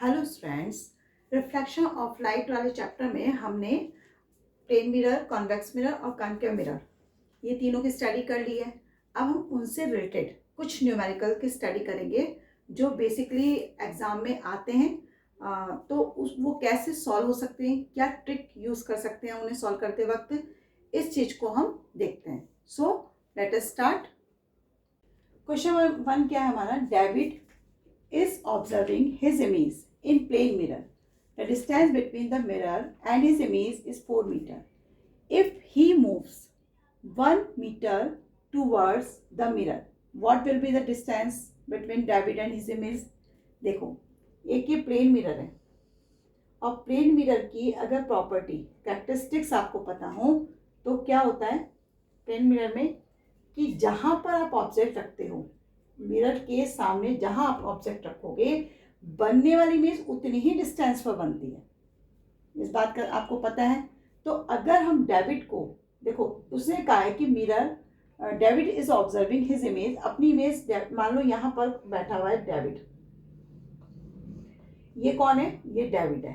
Hello friends, reflection of light वाले chapter में हमने प्लेन मिरर, कॉन्वेक्स मिरर और कॉन्केव मिरर ये तीनों की स्टडी कर ली है। अब हम उनसे रिलेटेड कुछ न्यूमेरिकल की स्टडी करेंगे जो बेसिकली एग्जाम में आते हैं। तो वो कैसे सॉल्व हो सकते हैं, क्या ट्रिक यूज़ कर सकते हैं उन्हें सॉल्व करते वक्त, इस चीज़ को हम देखते हैं। So let us start. Question 1 क्या है हमारा? David is observing his image in plane mirror. The distance between the mirror and his image is 4 meter. If he moves 1 meter towards the mirror, what will be the distance between David and his image? देखो, एक ये plane mirror है और plane mirror की अगर property characteristics आपको पता हो तो क्या होता है प्लेन मिरर में कि जहाँ पर आप ऑब्जेक्ट रखते हो, मिरर के सामने जहां आप ऑब्जेक्ट रखोगे, बनने वाली इमेज उतनी ही डिस्टेंस पर बनती है। इस बात का आपको पता है। तो अगर हम डेविड को देखो, उसने कहा है कि mirror David is observing his image, अपनी इमेज मान लो यहां पर बैठा हुआ है डेविड। ये कौन है? ये डेविड है।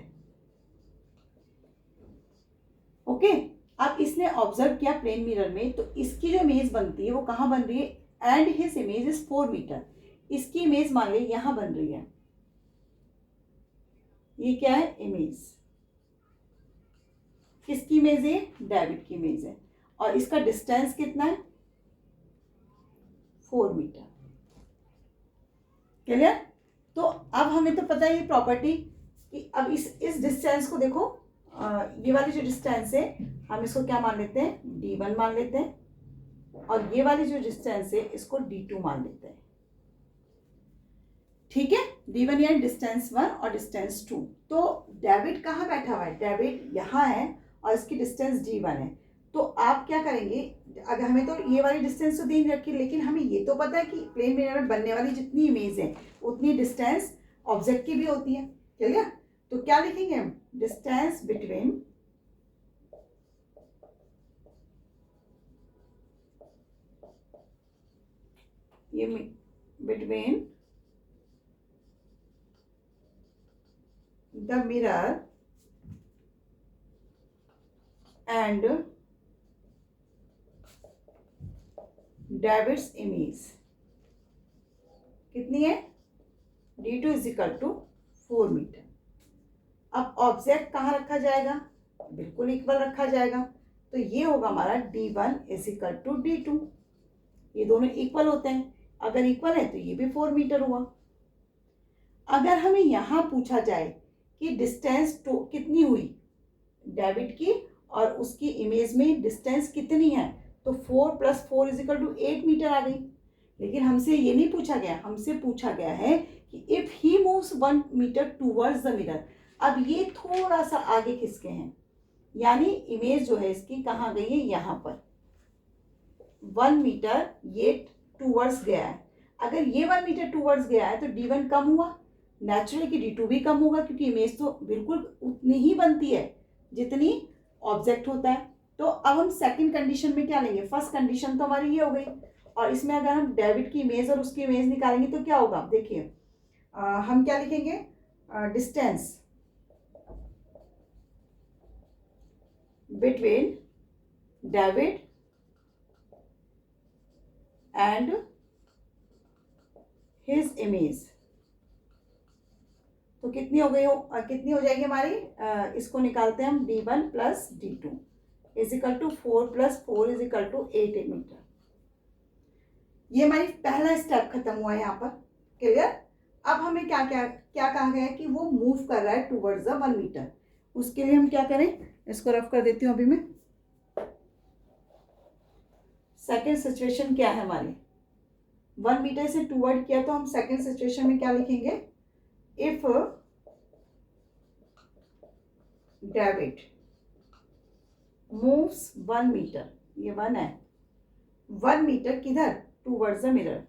ओके, अब इसने ऑब्जर्व किया प्लेन मिरर में, तो इसकी जो इमेज बनती है वो कहां बन रही है? And his image is 4 metre. इसकी इमेज मान ली यहां बन रही है। ये क्या है? इमेज। किसकी इमेज है? डेविड की इमेज है। और इसका डिस्टेंस कितना है? 4 मीटर। क्लियर? तो अब हमें तो पता है ये प्रॉपर्टी कि अब इस डिस्टेंस को देखो, ये वाली जो डिस्टेंस है हम इसको क्या मान लेते हैं? d1 मान लेते हैं। और ये वाली जो डिस्टेंस है इसको d2 मान लेते हैं। ठीक है, d1 यानी डिस्टेंस 1 और डिस्टेंस 2। तो डेविड कहाँ बैठा हुआ है? डेविड यहाँ है और इसकी डिस्टेंस d1 है। तो आप क्या करेंगे? अगर हमें तो ये वाली डिस्टेंस तो दी नहीं रखी, लेकिन हमें ये तो पता है कि प्लेन मिरर में बनने वाली जितनी इमेज है उतनी डिस्टेंस ऑब्जेक्ट की भी होती है। चलिए, तो क्या लिखेंगे हम? डिस्टेंस बिटवीन ये between the mirror and David's image कितनी है? d2 is equal to 4 metre. अब ऑब्जेक्ट कहाँ रखा जाएगा? बिल्कुल इक्वल रखा जाएगा। तो ये होगा हमारा d1 is equal to d2। ये दोनों इक्वल होते हैं। अगर इक्वल है तो ये भी 4 मीटर हुआ। अगर हमें यहाँ पूछा जाए कि डिस्टेंस तो कितनी हुई डेविड की और उसकी इमेज में डिस्टेंस कितनी है, तो 4 + 4 इज इक्वल टू 8 मीटर आ गई। लेकिन हमसे ये नहीं पूछा गया, हमसे पूछा गया है कि if he moves 1 metre towards the mirror. अब ये थोड़ा सा आगे खिसके हैं, यानी इमेज जो है इसकी कहाँ गई है? यहाँ पर 1 मीटर ये टूवर्ड्स गया है। अगर ये 1 मीटर टूवर्ड्स गया है तो d1 कम हुआ, नेचुरली कि d2 भी कम होगा, क्योंकि इमेज तो बिल्कुल उतनी ही बनती है जितनी ऑब्जेक्ट होता है। तो अब हम सेकंड कंडीशन में क्या लेंगे? फर्स्ट कंडीशन तो हमारी ये हो गई, और इसमें अगर हम डेविड की इमेज और उसकी इमेज निकालेंगे तो क्या होगा? देखिए, हम क्या लिखेंगे? Distance between David and his image. तो कितनी हो गई कितनी हो जाएगी हमारी? इसको निकालते हैं हम d1 + d2 is equal to 4 + 4 is equal to 8 metre. ये हमारी पहला स्टेप खत्म हुआ है यहाँ पर। क्लियर? अब हमें क्या कहा गया है कि वो मूव कर रहा है टूवर्ड्स द 1 मीटर। उसके लिए हम क्या करें? इसको रफ कर देती हूँ अभी मैं। सेकेंड सिचुएशन क्या है हमारी? 1 मीटर से टूवर्ड किया, तो हम सेकेंड सिचुएशन में क्या लिखेंगे? इफ डेविड मूव्स 1 मीटर, ये 1 है, 1 मीटर किधर? Towards the mirror.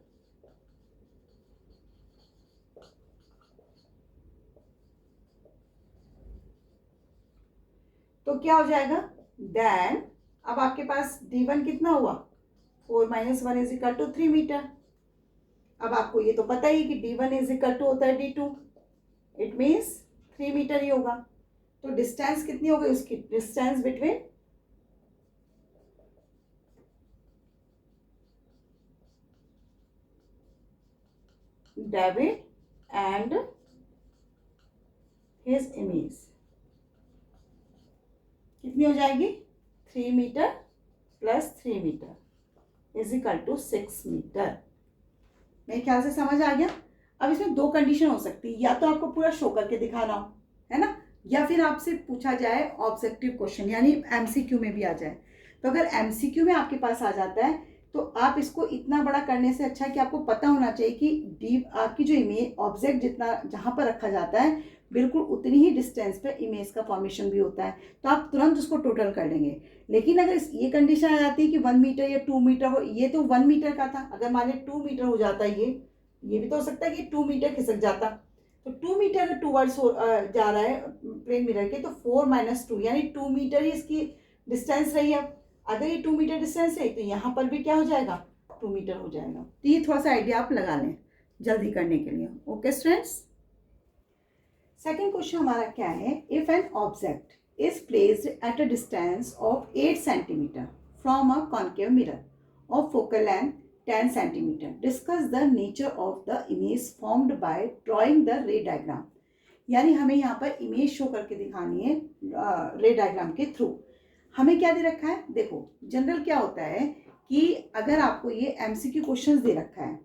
तो क्या हो जाएगा? देन अब आपके पास d1 कितना हुआ? 4 - 1 इज इक्वल टू 3 मीटर। अब आपको ये तो पता ही कि d1 इज इक्वल टू होता है d2। इट मीन्स 3 मीटर ही होगा। तो डिस्टेंस कितनी हो गई उसकी, distance between David and his image कितनी हो जाएगी, 3 metre plus 3 metre is equal to 6 metre. मेरे ख्याल से समझ आ गया। अब इसमें दो कंडीशन हो सकती है, या तो आपको पूरा शो करके दिखाना हो, है ना, या फिर आपसे पूछा जाए ऑब्जेक्टिव क्वेश्चन यानी एमसीक्यू में भी आ जाए। तो अगर एमसीक्यू में आपके पास आ जाता है तो आप इसको इतना बड़ा करने से अच्छा है कि आपको पता होना चाहिए कि डीप आपकी जो इमेज ऑब्जेक्ट जितना जहाँ पर रखा जाता है बिल्कुल उतनी ही डिस्टेंस पे इमेज का फॉर्मेशन भी होता है, तो आप तुरंत उसको टोटल कर लेंगे। लेकिन अगर ये कंडीशन आ जाती है कि 1 मीटर या 2 मीटर हो, ये तो 1 मीटर का था, अगर मान लीजिए 2 मीटर हो जाता है, ये भी तो हो सकता है कि 2 मीटर खिसक जाता। तो 2 मीटर अगर टूवर्ड्स जा रहा है प्लेन मिरर के, तो 4 - 2 यानी 2 मीटर ही इसकी डिस्टेंस रही है। अगर ये 2 मीटर डिस्टेंस है तो यहाँ पर भी क्या हो जाएगा, 2 मीटर हो जाएगा। तो ये थोड़ा सा आइडिया आप लगा लें जल्दी करने के लिए। ओके स्टूडेंट्स, सेकेंड क्वेश्चन हमारा क्या है, if an object is placed at a distance of 8 centimetre from a concave mirror of focal length 10 centimetre, discuss the nature of the image formed by drawing the रे diagram. यानी हमें यहाँ पर image show करके दिखानी है रे diagram के थ्रू। हमें क्या दे रखा है, देखो जनरल क्या होता है कि अगर आपको ये एमसीक्यू क्वेश्चंस दे रखा है,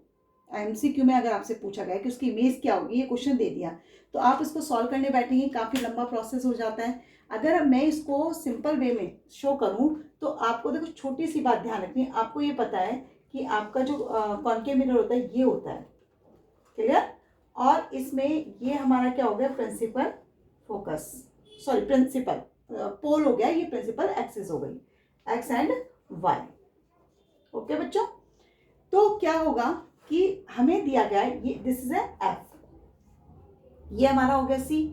एमसीक्यू में अगर आपसे पूछा गया कि उसकी इमेज क्या होगी, ये क्वेश्चन दे दिया, तो आप इसको सॉल्व करने बैठेंगे, काफ़ी लंबा प्रोसेस हो जाता है। अगर मैं इसको सिंपल वे में शो करूं तो आपको देखो छोटी सी बात ध्यान रखनी है, आपको ये पता है कि आपका जो कॉन्केव मिरर होता है ये होता है, क्लियर, और इसमें ये हमारा क्या हो गया, प्रिंसिपल फोकस, सॉरी प्रिंसिपल पोल हो गया, ये प्रिंसिपल एक्सिस हो गई, एक्स एंड वाई। ओके बच्चों, तो क्या होगा कि हमें दिया गया है ये, दिस इज एफ, ये हमारा हो गया सी।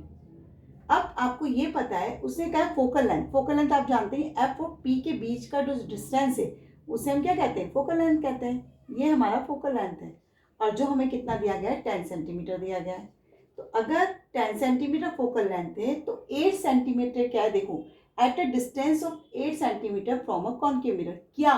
अब आपको ये पता है उसने कहा फोकल लेंथ, फोकल लेंथ आप जानते हैं एफ और पी के बीच का जो डिस्टेंस है उसे हम क्या कहते हैं, फोकल लेंथ कहते हैं। ये हमारा फोकल लेंथ है, और जो हमें कितना दिया गया है, 10 सेंटीमीटर दिया गया है। तो अगर 10 सेंटीमीटर फोकल लेंथ है तो 8 सेंटीमीटर क्या है, देखो at a distance of 8 centimetre from a concave mirror, क्या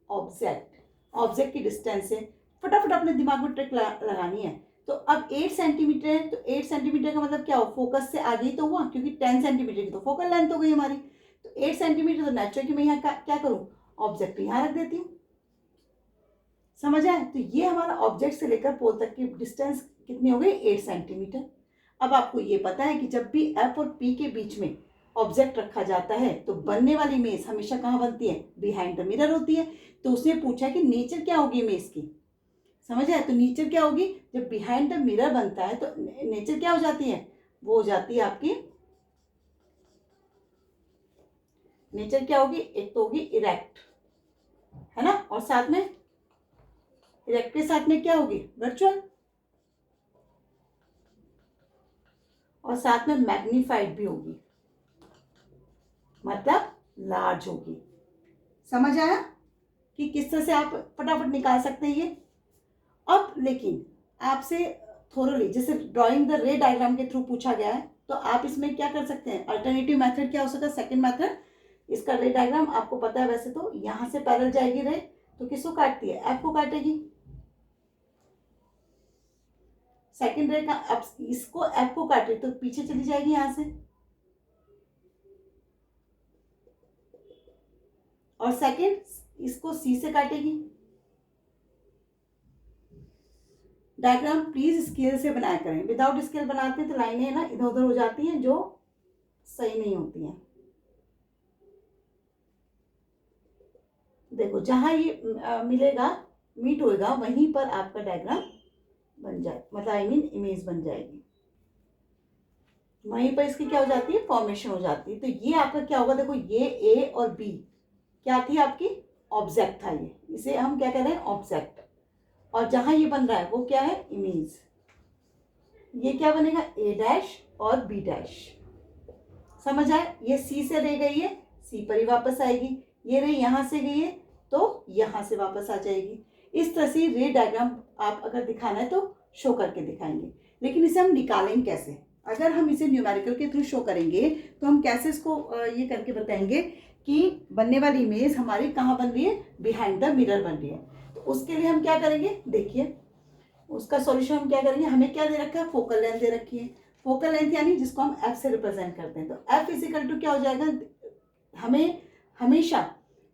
ऑब्जेक्ट, ऑब्जेक्ट की डिस्टेंस है। फटाफट अपने दिमाग में ट्रिक लगानी है। तो अब 8 सेंटीमीटर है, तो 8 सेंटीमीटर का मतलब क्या हो, फोकस से आगे ही तो हुआ, क्योंकि 10 सेंटीमीटर की तो फोकल लेंथ हो गई हमारी। तो 8 सेंटीमीटर तो नेचुरल कि मैं यहाँ क्या करूँ, ऑब्जेक्ट यहाँ रख देती हूँ। समझ आए, तो ये हमारा ऑब्जेक्ट से लेकर पोल तक की डिस्टेंस कितनी हो गई, 8 सेंटीमीटर। अब आपको ये पता है कि जब भी एफ और पी के बीच में ऑब्जेक्ट रखा जाता है तो बनने वाली इमेज हमेशा कहाँ बनती है, बिहाइंड द मिरर होती है। तो उसने पूछा कि नेचर क्या होगी इमेज की, समझ आए, तो नेचर क्या होगी, जब बिहाइंड द मिरर बनता है तो नेचर क्या हो जाती है, वो हो जाती है आपकी, नेचर क्या होगी, एक तो होगी इरेक्ट, है ना, और साथ में इरेक्ट के साथ में क्या होगी, वर्चुअल, और साथ में मैग्नीफाइड भी होगी, मतलब लार्ज होगी। समझ आया कि किस तरह से आप फटाफट निकाल सकते हैं ये। अब लेकिन आपसे थोरोली जैसे ड्राइंग द रे डायग्राम के थ्रू पूछा गया है, तो आप इसमें क्या कर सकते हैं, अल्टरनेटिव मेथड क्या हो सकता है, सेकंड मेथड, इसका रे डायग्राम आपको पता है वैसे तो, यहाँ से पैरेलल जाएगी रे, तो किसको काटती है, एफ को काटेगी। सेकंड रे का अब इसको एफ को काटे तो पीछे चली जाएगी यहाँ से, और सेकंड इसको सी से काटेगी। डायग्राम प्लीज स्केल से बनाया करें, विदाउट स्केल बनाते हैं तो लाइनें ना इधर उधर हो जाती हैं जो सही नहीं होती हैं। देखो जहां ये मिलेगा, मीट होएगा, वहीं पर आपका डायग्राम बन जाए, मतलब आई मीन इमेज बन जाएगी, वहीं पर इसकी क्या हो जाती है, फॉर्मेशन हो जाती है। तो ये आपका क्या होगा, देखो ये ए और बी क्या थी आपकी, ऑब्जेक्ट था, ये इसे हम क्या कह रहे हैं, ऑब्जेक्ट, और जहां ये बन रहा है वो क्या है, इमेज। ये क्या बनेगा, ए डैश और बी डैश। समझ आए, ये सी से रह गई है, सी पर ही वापस आएगी, ये रे यहां से गई है तो यहां से वापस आ जाएगी। इस तरह से रे डायग्राम आप अगर दिखाना है तो शो करके दिखाएंगे, लेकिन इसे हम निकालेंगे कैसे, अगर हम इसे न्यूमेरिकल के थ्रू शो करेंगे तो हम कैसे इसको ये करके बताएंगे कि बनने वाली इमेज हमारी कहाँ बन रही है, बिहाइंड द मिरर बन रही है। तो उसके लिए हम क्या करेंगे, देखिए उसका सॉल्यूशन हम क्या करेंगे, हमें क्या दे रखा है, फोकल लेंथ दे रखी है। फोकल लेंथ यानी जिसको हम एफ से रिप्रेजेंट करते हैं, तो एफ इजिकल टू क्या हो जाएगा, हमें हमेशा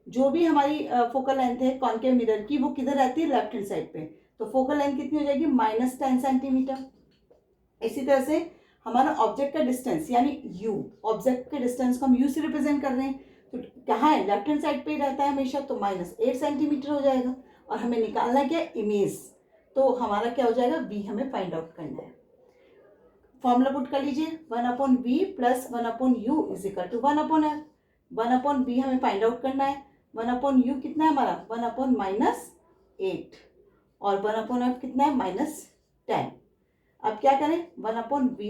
जो भी हमारी फोकल लेंथ है कॉन्केव मिरर की वो किधर रहती है, लेफ्ट हैंड साइड पे। तो फोकल लेंथ कितनी हो जाएगी, -10 सेंटीमीटर। इसी तरह से हमारा ऑब्जेक्ट का डिस्टेंस यानी यू, ऑब्जेक्ट के डिस्टेंस को हम यू से रिप्रेजेंट कर रहे हैं, तो कहाँ है, लेफ्ट हैंड साइड पे ही रहता है हमेशा, तो -8 सेंटीमीटर हो जाएगा। और हमें निकालना क्या, इमेज, तो हमारा क्या हो जाएगा, v हमें फाइंड आउट करना है। फॉर्मूला पुट कर लीजिए, 1/v plus 1/u is equal to 1/f। 1/v हमें फाइंड आउट करना है, 1/u कितना है हमारा, 1/-8 और 1/f कितना है, -10। अब क्या करें, 1/v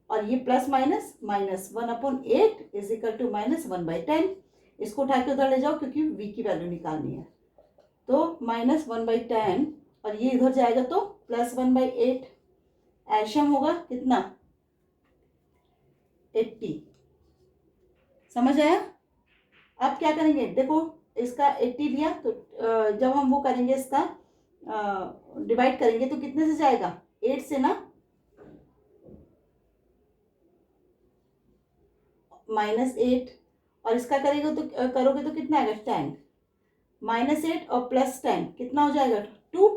और ये plus minus minus 1/8 is equal to -1/10। इसको उठा के उधर ले जाओ क्योंकि v की वैल्यू निकालनी है, तो -1/10 और ये इधर जाएगा तो +1/8, एल्शियम होगा कितना, 80। समझ आया। अब क्या करेंगे, देखो इसका 80 लिया तो जब हम वो करेंगे इसका डिवाइड करेंगे तो कितने से जाएगा, 8 से ना, -8 और इसका करोगे तो कितना आएगा, 10। -8 और +10 कितना हो जाएगा, 2,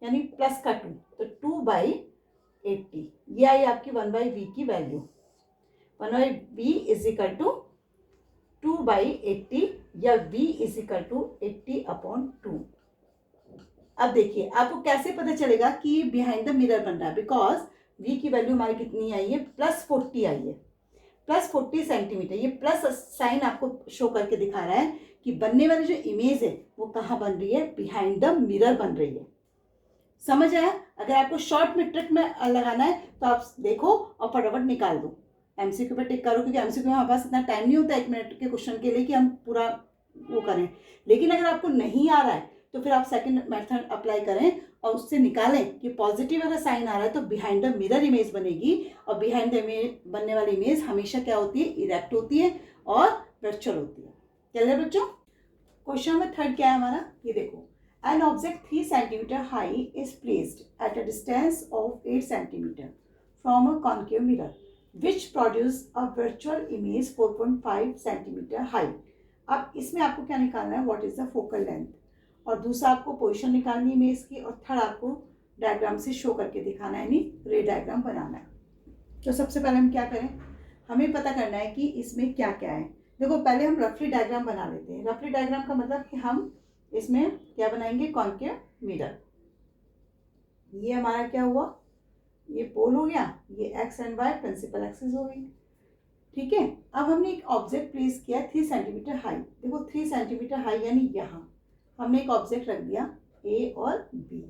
यानी प्लस का 2, तो 2/80। ये आई आपकी 1/v की value. 1/v is equal to 2/80 या v इज इक्वल टू 80/2। अब देखिए आपको कैसे पता चलेगा कि बिहाइंड द मिरर बन रहा है, बिकॉज v की वैल्यू हमारी कितनी आई है, +40 आई है, +40 सेंटीमीटर। ये प्लस साइन आपको शो करके दिखा रहा है कि बनने वाली जो इमेज है वो कहाँ बन रही है, बिहाइंड द मिरर बन रही है। समझ आया। अगर आपको शॉर्ट में ट्रिक में लगाना है तो आप देखो और फटाफट निकाल दो, एमसीक्यू पे टिक करो, क्योंकि एमसीक्यू में हमारे पास इतना टाइम नहीं होता 1 मिनट के क्वेश्चन के लिए कि हम पूरा वो करें। लेकिन अगर आपको नहीं आ रहा है तो फिर आप सेकंड मेथड अप्लाई करें और उससे निकालें कि पॉजिटिव अगर साइन आ रहा है तो बिहाइंड द मिरर इमेज बनेगी, और बिहाइंड द इमेज बनने वाली इमेज हमेशा क्या होती है, इरेक्ट होती है और वर्चुअल होती है। चलिए बच्चों, क्वेश्चन नंबर 3 क्या है हमारा, ये देखो, an object 3 centimeter high is placed at a distance of 8 centimeter from a concave mirror which produce a virtual image 4.5 centimeter high। अब इसमें आपको क्या निकालना है, what is the focal length, और दूसरा आपको पोजीशन निकालनी है इमेज की, और थर्ड आपको डायग्राम से शो करके दिखाना है, यानी रे डायग्राम बनाना है। तो सबसे पहले हम क्या करें, हमें पता करना है कि इसमें क्या क्या है। देखो पहले हम रफली डायग्राम बना लेते हैं। रफली डायग्राम का मतलब कि हम इसमें क्या बनाएंगे, कॉन्केव मिरर। ये हमारा क्या हुआ, ये पोल हो गया, ये X and Y principal axis हो गई, ठीक है। अब हमने एक ऑब्जेक्ट प्लेस किया 3 सेंटीमीटर हाई। देखो 3 सेंटीमीटर हाई यानी यहाँ हमने एक ऑब्जेक्ट रख दिया ए और बी,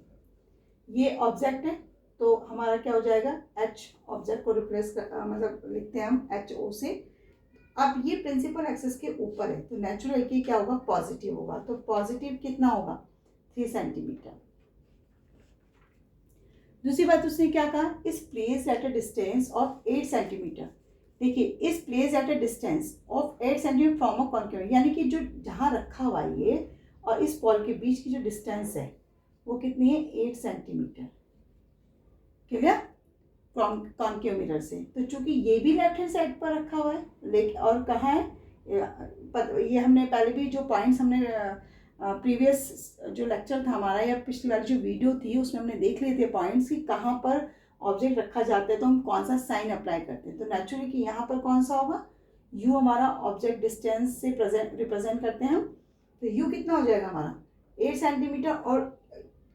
ये ऑब्जेक्ट है तो हमारा क्या हो जाएगा, एच, ऑब्जेक्ट को रिप्लेस मतलब लिखते हैं हम एच ओ से। अब ये प्रिंसिपल एक्सिस के ऊपर है तो नेचुरल की क्या होगा, पॉजिटिव होगा, तो पॉजिटिव कितना होगा, 3 सेंटीमीटर। दूसरी बात उसने क्या कहा, इस place at a distance of 8 centimetre. देखिए इस place at a distance of 8 centimetre from a concave, यानी कि जो जहाँ रखा हुआ है ये और इस पॉल के बीच की जो डिस्टेंस है वो कितनी है, 8 centimetre. Clear, from concave mirror से। तो चूंकि ये भी लेफ्ट हैंड साइड पर रखा हुआ है, लेकिन और कहाँ है, ये हमने पहले भी जो पॉइंट्स हमने प्रीवियस जो लेक्चर था हमारा या पिछली वाली जो वीडियो थी उसमें हमने देख लिए थे पॉइंट्स कि कहाँ पर ऑब्जेक्ट रखा जाता है तो हम कौन सा साइन अप्लाई करते हैं। तो नेचुरली कि यहाँ पर कौन सा होगा, यू हमारा ऑब्जेक्ट डिस्टेंस से रिप्रेजेंट करते हैं हम, तो यू कितना हो जाएगा हमारा 8 सेंटीमीटर, और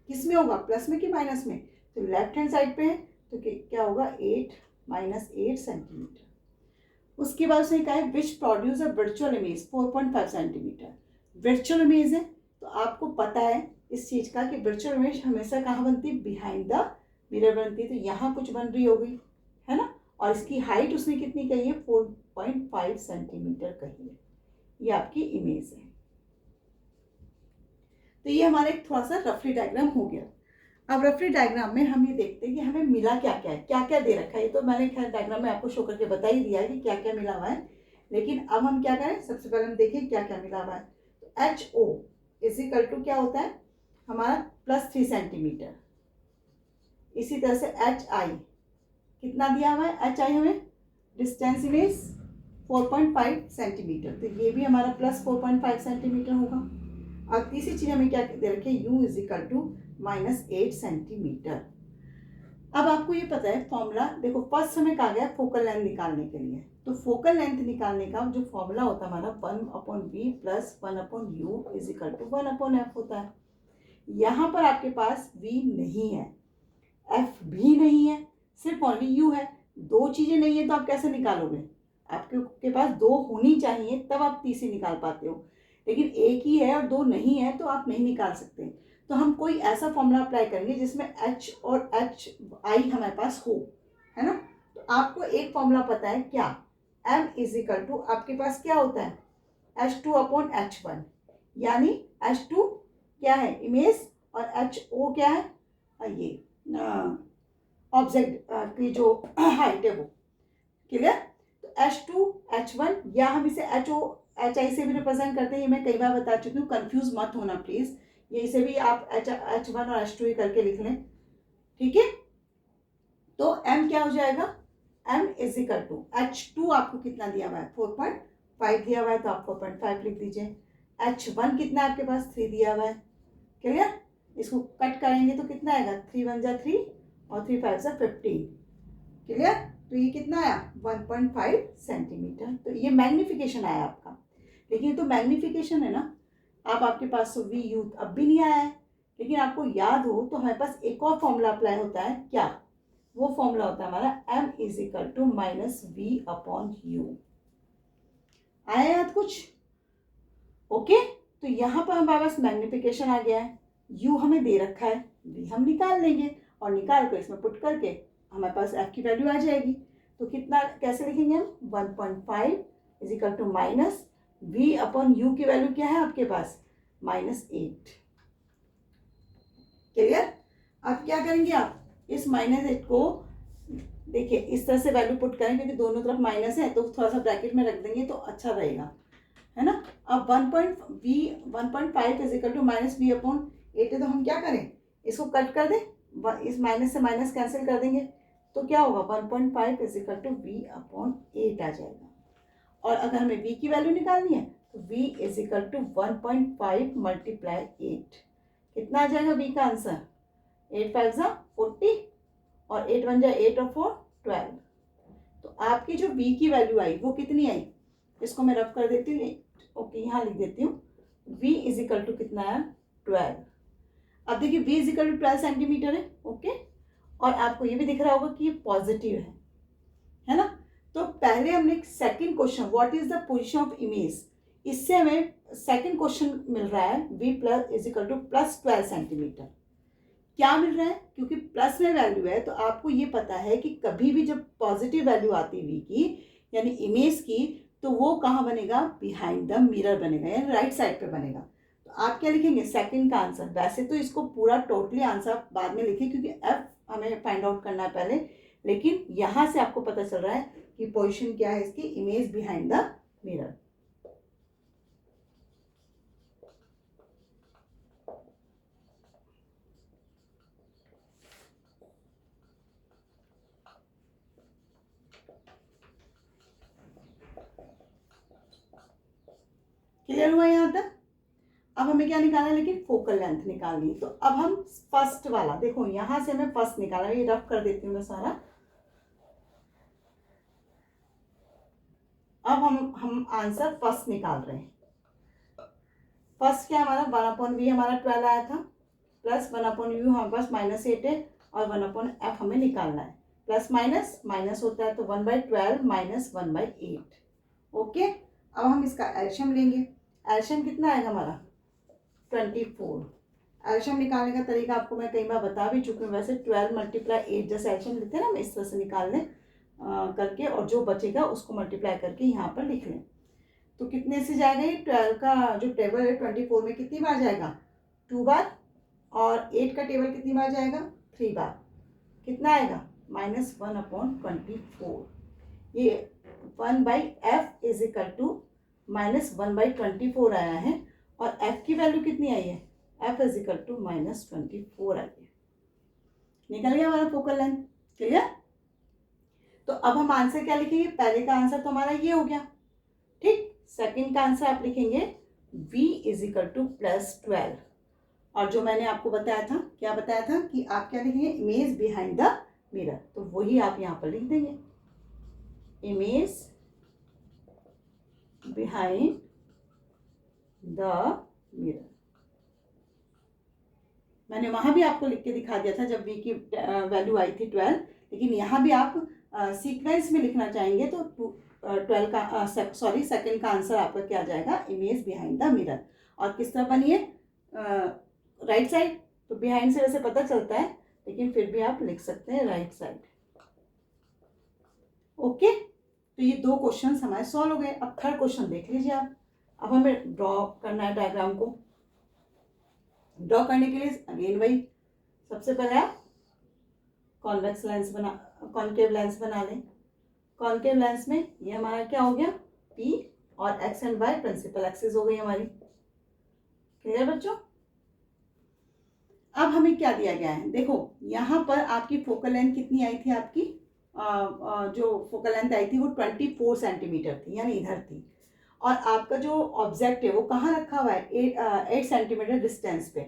किस में होगा, प्लस में कि माइनस में, तो लेफ्ट हैंड साइड पे है तो क्या होगा 8 - 8 सेंटीमीटर। उसके बाद उसने कहा है which produce a virtual image 4.5 centimetre. Virtual image है तो आपको पता है इस चीज़ का कि वर्चुअल इमेज हमेशा कहाँ बनती है, बिहाइंड द मिरर बनती है, तो यहाँ कुछ बन रही होगी, है ना। और इसकी हाइट उसने कितनी कही है, 4.5 सेंटीमीटर कही है। ये आपकी इमेज है। तो ये हमारा एक थोड़ा सा रफली डायग्राम हो गया। अब रफली डायग्राम में हम ये देखते हैं कि हमें मिला क्या क्या है, क्या क्या दे रखा है। ये तो मैंने खैर डायग्राम में आपको शो करके बता ही दिया है कि क्या क्या मिला हुआ है, लेकिन अब हम क्या करें, सबसे पहले हम देखें क्या क्या मिला हुआ है। तो HO इज इक्वल टू क्या होता है हमारा +3 सेंटीमीटर। इसी तरह से HI कितना दिया हुआ है, HI हमें डिस्टेंस इमेज 4.5 सेंटीमीटर, तो ये भी हमारा +4.5 सेंटीमीटर होगा। और तीसरी चीज हमें क्या दे रखी है, U is equal to -8 centimetre. अब आपको ये पता है फॉर्मूला, देखो फर्स्ट हमें कहा गया फोकल लेंथ निकालने के लिए, तो फोकल लेंथ निकालने का जो फॉर्मूला होता है हमारा 1/v + 1/u is equal to 1/f होता है। यहाँ पर आपके पास v नहीं है, f भी नहीं है, सिर्फ ओनली u है। दो चीजें नहीं है तो आप कैसे निकालोगे, आपके पास दो होनी चाहिए तब आप तीसरी निकाल पाते हो, लेकिन एक ही है और दो नहीं है तो आप नहीं निकाल सकते। तो हम कोई ऐसा फॉर्मूला अप्लाई करेंगे जिसमें H और HI हमारे पास हो, है ना। तो आपको एक फॉर्मूला पता है क्या, M इज इक्वल टू आपके पास क्या होता है H2/H1, यानी H2 क्या है इमेज और HO क्या है ये ऑब्जेक्ट की जो हाइट है वो, क्लियर। तो H2H1 या हम इसे HI से भी रिप्रेजेंट करते हैं, ये मैं कई बार बता चुकी हूँ, कंफ्यूज मत होना प्लीज, ये इसे भी आप H1 और H2 ही करके लिख लें, ठीक है। तो M क्या हो जाएगा, M is equal to H2 आपको कितना दिया हुआ है 4.5 दिया हुआ है, तो आप 4.5 लिख दीजिए। H1 कितना आपके पास 3 दिया हुआ है, क्लियर। इसको कट करेंगे तो कितना आएगा, 3 × 1 = 3 और 3 × 5 = 15, क्लियर। तो ये कितना आया 1.5 सेंटीमीटर। तो ये मैग्निफिकेशन आया आपका, लेकिन तो मैग्निफिकेशन है ना, आपके पास तो वी यू अब भी नहीं आया है, लेकिन आपको याद हो तो हमारे पास एक और फॉर्मूला अप्लाई होता है, क्या वो फॉर्मूला होता है हमारा M is equal to -v/u। आया याद कुछ, ओके। तो यहाँ पर हमारे पास मैग्निफिकेशन आ गया है, u हमें दे रखा है, v हम निकाल लेंगे और निकाल कर इसमें पुट करके हमारे पास f की वैल्यू आ जाएगी। तो कितना कैसे लिखेंगे हम 1.5 इज इक्वल टू -v/u की वैल्यू क्या है आपके पास -8, क्लियर। अब क्या करेंगे आप इस -8 को देखिए इस तरह से वैल्यू पुट करेंगे, क्योंकि दोनों तरफ माइनस है तो थोड़ा सा ब्रैकेट में रख देंगे तो अच्छा रहेगा, है ना। अब 1.5 इज इक्वल टू -v/8 है, तो हम क्या करें इसको कट कर दें, इस माइनस से माइनस कैंसिल कर देंगे, तो क्या होगा 1.5 इज इक्वल टू v/8 आ जाएगा। और अगर हमें v की वैल्यू निकालनी है तो v इज इक्वल टू 1.5 × 8, कितना आ जाएगा v का आंसर 8 × 5 = 40 और 8 × 1 = 8 और 4 = 12। तो आपकी जो v की वैल्यू आई वो कितनी आई, इसको मैं रफ कर देती हूँ, ओके यहाँ लिख देती हूँ, v इज इक्वल टू कितना आया 12। अब देखिए v is equal to 12 centimetre है, ओके। और आपको ये भी दिख रहा होगा कि ये पॉजिटिव है ना। तो पहले हमने second question what is the position of image, इससे हमें सेकंड क्वेश्चन मिल रहा है v is equal to +12 centimetre. क्या मिल रहा है, क्योंकि प्लस में वैल्यू है तो आपको ये पता है कि कभी भी जब पॉजिटिव वैल्यू आती है v की यानी इमेज की, तो वो कहाँ बनेगा, बिहाइंड द मिरर बनेगा, यानी राइट साइड पे बनेगा। तो आप क्या लिखेंगे सेकंड का आंसर। वैसे तो इसको पूरा टोटली आंसर बाद में लिखें क्योंकि f हमें फाइंड आउट करना है पहले, लेकिन यहाँ से आपको पता चल रहा है कि पोजीशन क्या है इसकी, image behind the mirror. Clear हुआ यहाँ तक। अब हमें क्या निकालना है, लेकिन फोकल लेंथ निकालनी है। तो अब हम फर्स्ट वाला देखो, यहां से हमें फर्स्ट निकालना है, ये रफ कर देती हूँ मैं सारा। अब हम आंसर फर्स्ट निकाल रहे हैं। फर्स्ट क्या हमारा 1/v हमारा 12 आया था, प्लस 1/u हमारे पास -8 है और 1/f हमें निकालना है। प्लस माइनस माइनस होता है तो 1/12 - 1/8, ओके। अब हम इसका एलशियम लेंगे, एलशियम कितना आएगा हमारा 24। एलशियम निकालने का तरीका आपको मैं कई बार बता भी चुकी हूँ, वैसे 12 × 8 जैसे एलशियम लेते हैं ना, हम इस तरह से निकाल लें करके, और जो बचेगा उसको मल्टीप्लाई करके यहाँ पर लिख लें। तो कितने से जाएगा ये 12 का जो टेबल है 24 में कितनी बार जाएगा 2 बार, और 8 का टेबल कितनी बार जाएगा, 3 बार, कितना आएगा -1/24। ये 1/f इज इक्वल टू -1/24 आया है और f की वैल्यू कितनी आई है, f इज इक्वल टू -24 आई है। निकल गया हमारा फोकल लेंथ, क्लियर। तो अब हम आंसर क्या लिखेंगे, पहले का आंसर तो हमारा ये हो गया, ठीक। सेकंड का आंसर आप लिखेंगे v इज इक्वल टू +12। और जो मैंने आपको बताया था, क्या बताया था कि आप क्या लिखेंगे, इमेज बिहाइंड द मिरर, तो वही आप यहाँ पर लिख देंगे, इमेज बिहाइंड द मिरर। मैंने वहां भी आपको लिख के दिखा दिया था जब v की वैल्यू आई थी 12, लेकिन यहाँ भी आप सीक्वेंस में लिखना चाहेंगे तो 12 का सेकंड का आंसर आपका क्या जाएगा, इमेज बिहाइंड द मिरर। और किस तरह बनी है, राइट साइड, तो बिहाइंड से वैसे पता चलता है, लेकिन फिर भी आप लिख सकते हैं राइट साइड। ओके, तो ये 2 क्वेश्चन हमारे सॉल्व हो गए। अब थर्ड क्वेश्चन देख लीजिए आप। अब हमें ड्रॉ करना है डायग्राम को। ड्रॉ करने के लिए अगेन वही, सबसे पहले आप कॉन्वेक्स लेंस बना, कॉन्केव लेंस बना लें। कॉन्केव लेंस में ये हमारा क्या हो गया, P और X and Y principal axis हो गई हमारी, क्लियर बच्चों। अब हमें क्या दिया गया है, देखो यहाँ पर आपकी फोकल लेंथ कितनी आई थी, आपकी जो फोकल लेंथ आई थी वो 24 सेंटीमीटर थी, यानी इधर थी। और आपका जो ऑब्जेक्ट है वो कहाँ रखा हुआ है, 8 सेंटीमीटर डिस्टेंस पे।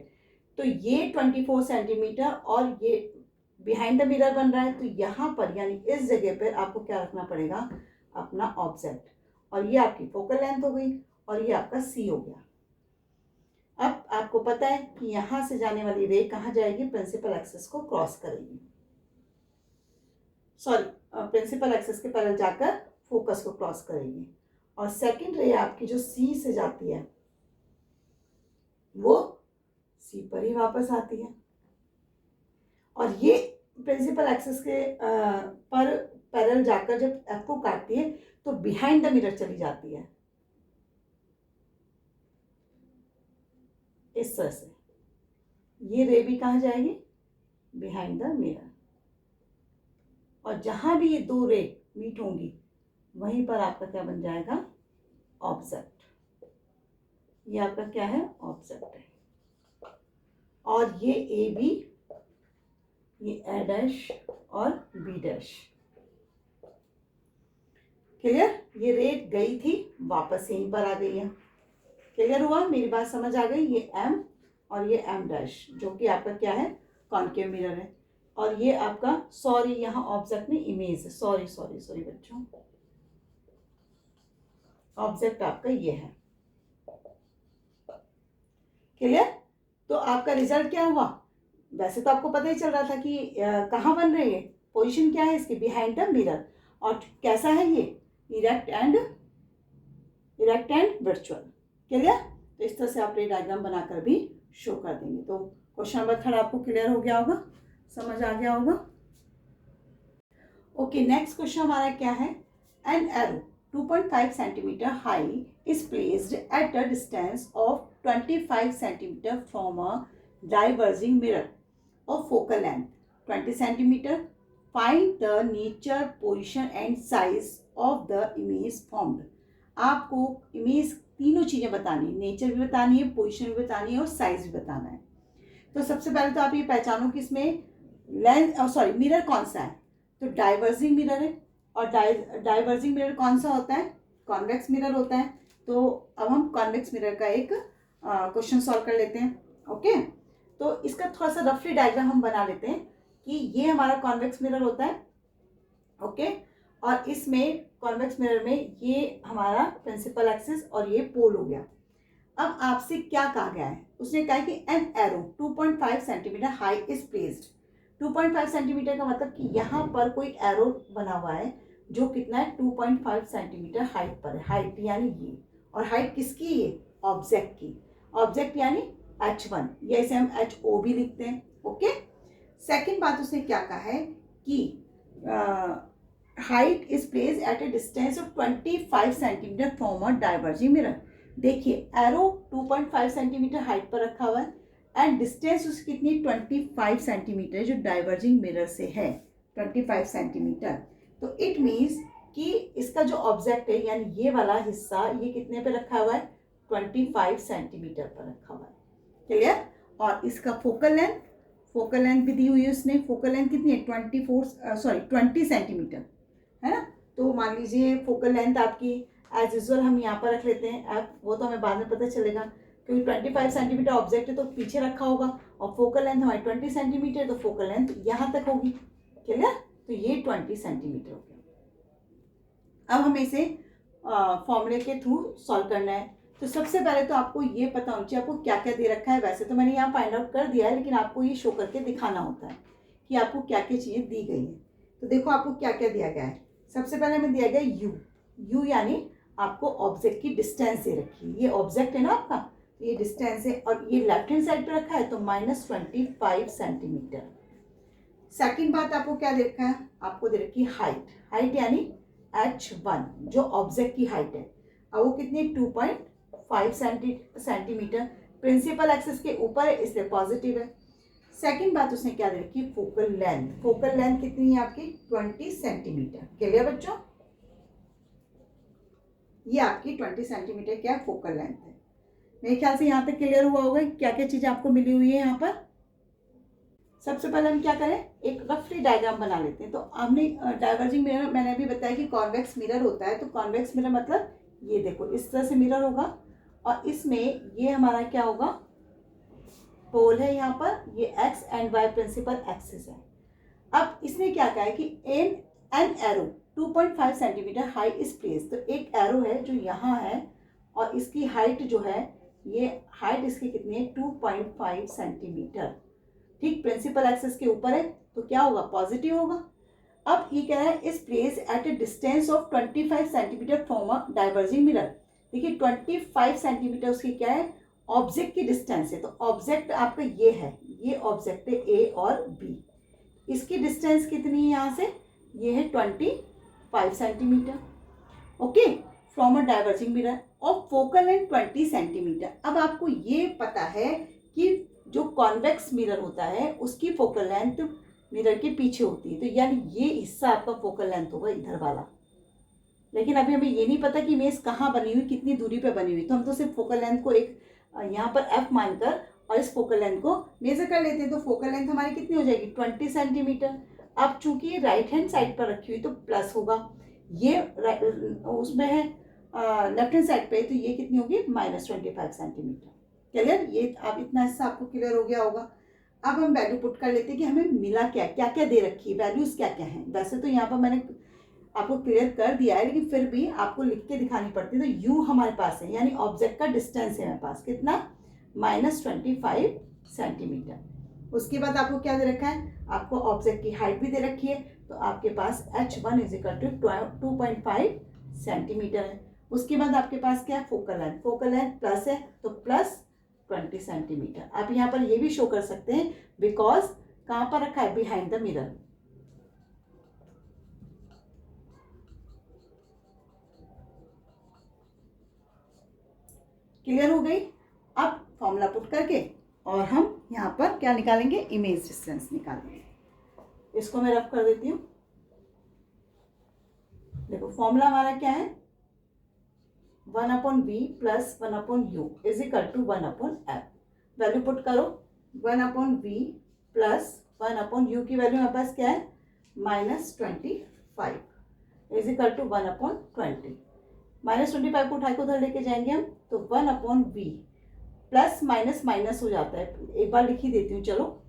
तो ये 24 सेंटीमीटर और ये बिहाइंड द मिरर बन रहा है, तो यहाँ पर यानी इस जगह पर आपको क्या रखना पड़ेगा, अपना ऑब्जेक्ट। और ये आपकी फोकल लेंथ हो गई और ये आपका C हो गया। अब आपको पता है कि यहाँ से जाने वाली रे कहाँ जाएगी, प्रिंसिपल एक्सिस को क्रॉस करेगी, सॉरी प्रिंसिपल एक्सिस के पैरेलल जाकर फोकस को क्रॉस करेगी। और सेकंड रे आपकी जो C से जाती है वो C पर ही वापस आती है। और ये प्रिंसिपल एक्सिस के पर पैरेलल जाकर जब F को काटती है तो बिहाइंड द मिरर चली जाती है, इस तरह से। ये रे भी कहाँ जाएगी, बिहाइंड द मिरर। और जहां भी ये 2 रे मीट होंगी वहीं पर आपका क्या बन जाएगा, ऑब्जेक्ट। ये आपका क्या है, ऑब्जेक्ट है। और ये ए बी, ये ए डैश और बी डैश, क्लियर। ये रे गई थी वापस यहीं पर आ गई है, क्लियर हुआ, मेरी बात समझ आ गई। ये M और ये M डैश जो कि आपका क्या है, कॉन्केव मिरर है। और ये आपका, सॉरी यहाँ ऑब्जेक्ट नहीं इमेज है, सॉरी बच्चों, ऑब्जेक्ट आपका ये है, क्लियर। तो आपका रिजल्ट क्या हुआ, वैसे तो आपको पता ही चल रहा था कि कहाँ बन रही है, पोजीशन क्या है इसकी, बिहाइंड द मिरर। और कैसा है ये, इरेक्ट एंड वर्चुअल, क्लियर। तो इस तरह से आप रे डायग्राम बनाकर भी शो कर देंगे। तो क्वेश्चन नंबर 3 आपको क्लियर हो गया होगा, समझ आ गया होगा। ओके, नेक्स्ट क्वेश्चन हमारा क्या है, N arrow 2.5 centimetre high is placed at a distance of 25 centimetre from a diverging mirror of focal length 20 centimetre. Find the nature, position and size of the image formed. आपको image तीनों चीज़ें बतानी है, nature भी बतानी है, position भी बतानी है और साइज भी बताना है। तो सबसे पहले तो आप ये पहचानो कि इसमें मिरर कौन सा है, तो डाइवर्जिंग मिरर है। और डाइवर्जिंग मिरर कौन सा होता है, कॉन्वेक्स मिरर होता है। तो अब हम कॉन्वेक्स मिरर का एक क्वेश्चन सॉल्व कर लेते हैं। ओके, तो इसका थोड़ा सा रफली डायग्राम हम बना लेते हैं कि ये हमारा कॉन्वेक्स मिरर होता है। ओके, और इसमें कॉन्वेक्स मिरर में ये हमारा प्रिंसिपल एक्सिस और ये पोल हो गया। अब आपसे क्या कहा गया है, उसने कहा कि an arrow 2.5 centimetre high is placed. 2.5 centimetre का मतलब कि यहाँ पर कोई एरो बना हुआ है जो कितना है, 2.5 सेंटीमीटर हाइट पर है, हाइट यानी ये। और हाइट किसकी, ये ऑब्जेक्ट की, ऑब्जेक्ट यानी H1, या इसे हम HO भी लिखते हैं। ओके, सेकेंड बात उसने क्या कहा है कि height is place at A distance of 25 centimetre from a diverging mirror. देखिए एरो 2.5 सेंटीमीटर हाइट पर रखा हुआ है, एंड डिस्टेंस उसकी कितनी 25 सेंटीमीटर जो डाइवर्जिंग मिरर से है 25 सेंटीमीटर। तो इट मीन्स कि इसका जो ऑब्जेक्ट है यानी ये वाला हिस्सा ये कितने पे रखा हुआ है 25 सेंटीमीटर पर रखा हुआ है। क्लियर। और इसका फोकल लेंथ भी दी हुई है उसने। फोकल लेंथ कितनी है 20 सेंटीमीटर है ना। तो मान लीजिए फोकल लेंथ आपकी एज यूजल हम यहाँ पर रख लेते हैं एफ, वो तो हमें बाद में पता चलेगा क्योंकि 25 सेंटीमीटर ऑब्जेक्ट है तो पीछे रखा होगा और फोकल लेंथ हमारी 20 सेंटीमीटर तो फोकल लेंथ यहाँ तक होगी। क्लियर। तो ये 20 सेंटीमीटर हो गया। अब हमें इसे फॉर्मूले के थ्रू सॉल्व करना है। तो सबसे पहले तो आपको ये पता होना चाहिए आपको क्या क्या दे रखा है। वैसे तो मैंने यहाँ फाइंड आउट कर दिया है लेकिन आपको ये शो करके दिखाना होता है कि आपको क्या क्या चीज़ें दी गई है। तो देखो आपको क्या क्या दिया गया है। सबसे पहले हमें दिया गया यू यानी आपको ऑब्जेक्ट की डिस्टेंस दे रखी है। ये ऑब्जेक्ट है ना आपका, तो ये डिस्टेंस है और ये लेफ्ट हैंड साइड पे रखा है तो -25 सेंटीमीटर। सेकंड बात आपको क्या दे रखा है, आपको दे रखी है हाइट यानी h1 जो ऑब्जेक्ट की हाइट है। अब वो कितनी 2.5 सेंटीमीटर प्रिंसिपल एक्सिस के ऊपर है इसलिए पॉजिटिव है। सेकंड बात उसने क्या दे रखी फोकल लेंथ कितनी है आपकी 20 सेंटीमीटर। क्लियर बच्चों, ये आपकी 20 सेंटीमीटर क्या फोकल लेंथ है। मेरे ख्याल से यहाँ तक क्लियर हुआ होगा क्या क्या चीज़ें आपको मिली हुई है यहाँ पर। सबसे पहले हम क्या करें एक रफली डायग्राम बना लेते हैं। तो हमने डाइवर्जिंग मिरर मैंने अभी बताया कि कॉन्वेक्स मिरर होता है। तो कॉन्वेक्स मिरर मतलब ये देखो इस तरह से मिरर होगा और इसमें ये हमारा क्या होगा पोल है यहाँ पर, ये X and Y principal axis है। अब इसने क्या कहा है कि an arrow 2.5 centimetre high is place. तो एक एरो है जो यहाँ है और इसकी हाइट जो है ये हाइट इसकी कितनी है 2.5 सेंटीमीटर। ठीक प्रिंसिपल एक्सिस के ऊपर है तो क्या होगा पॉजिटिव होगा। अब ये कह रहा है इस place at A distance of 25 centimetre from a diverging mirror. देखिए 25 सेंटीमीटर उसकी क्या है ऑब्जेक्ट की डिस्टेंस है। तो ऑब्जेक्ट आपका ये है, ये ऑब्जेक्ट है ए और बी। इसकी डिस्टेंस कितनी है यहाँ से, ये है 25 centimetre. Okay from a diverging mirror और फोकल लेंथ 20 सेंटीमीटर। अब आपको ये पता है कि जो कॉन्वेक्स मिरर होता है उसकी फोकल लेंथ मिरर के पीछे होती है। तो यानी ये हिस्सा आपका फोकल लेंथ होगा इधर वाला। लेकिन अभी हमें ये नहीं पता कि इमेज कहाँ बनी हुई कितनी दूरी पे बनी हुई। तो हम तो सिर्फ फोकल लेंथ को एक यहाँ पर एफ मानकर और इस फोकल लेंथ को मेजर कर लेते हैं। तो फोकल लेंथ हमारी कितनी हो जाएगी 20 सेंटीमीटर। अब चूंकि ये राइट हैंड साइड पर रखी हुई तो प्लस होगा, ये उसमें है लेफ्ट हैंड साइड पे तो ये कितनी होगी -25 सेंटीमीटर। क्लियर, ये अब इतना हिस्सा आपको क्लियर हो गया होगा। अब हम वैल्यू पुट कर लेते हैं कि हमें मिला क्या क्या दे रखी है, वैल्यूज क्या क्या हैं। वैसे तो यहाँ पर मैंने आपको क्लियर कर दिया है लेकिन फिर भी आपको लिख के दिखानी पड़ती है। तो यू हमारे पास है यानी ऑब्जेक्ट का डिस्टेंस है हमारे पास कितना -25 सेंटीमीटर। उसके बाद आपको क्या दे रखा है, आपको ऑब्जेक्ट की हाइट भी दे रखी है। तो आपके पास h1 = 2.5 सेंटीमीटर है। उसके बाद आपके पास क्या है फोकल लेंथ प्लस है तो +20 सेंटीमीटर। आप यहाँ पर ये भी शो कर सकते हैं बिकॉज कहाँ पर रखा है बिहाइंड द मिरर। क्लियर हो गई। अब फॉर्मूला पुट करके और हम यहाँ पर क्या निकालेंगे इमेज डिस्टेंस निकालेंगे। इसको मैं रफ कर देती हूँ। देखो फॉर्मूला हमारा क्या है 1/v + 1/u = 1/f। Value put करो 1/v + 1/u की वैल्यू हमारे पास क्या है -25 = 1/20। -25 को उठा के उधर लेके जाएंगे हम तो 1/v प्लस माइनस माइनस हो जाता है। एक बार लिख ही देती हूँ चलो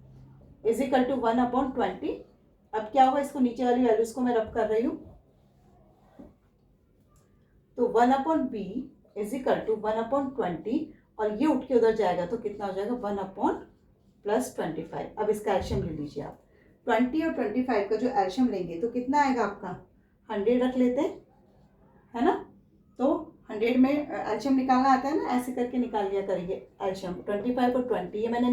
= 1/20। अब क्या होगा इसको नीचे वाली वैल्यूज को मैं रब कर रही हूँ। तो 1/v = 1/20 और ये उठ के उधर जाएगा तो कितना हो जाएगा 1/+25। अब इसका एल्शियम ले लीजिए आप 20 और 25 का जो एल्शियम लेंगे तो कितना आएगा आपका 100 रख लेते हैं है ना। तो 100 में एल्शियम निकालना आता है ना, ऐसे करके निकाल लिया करेंगे एल्शियम 25 और 20। ये मैंने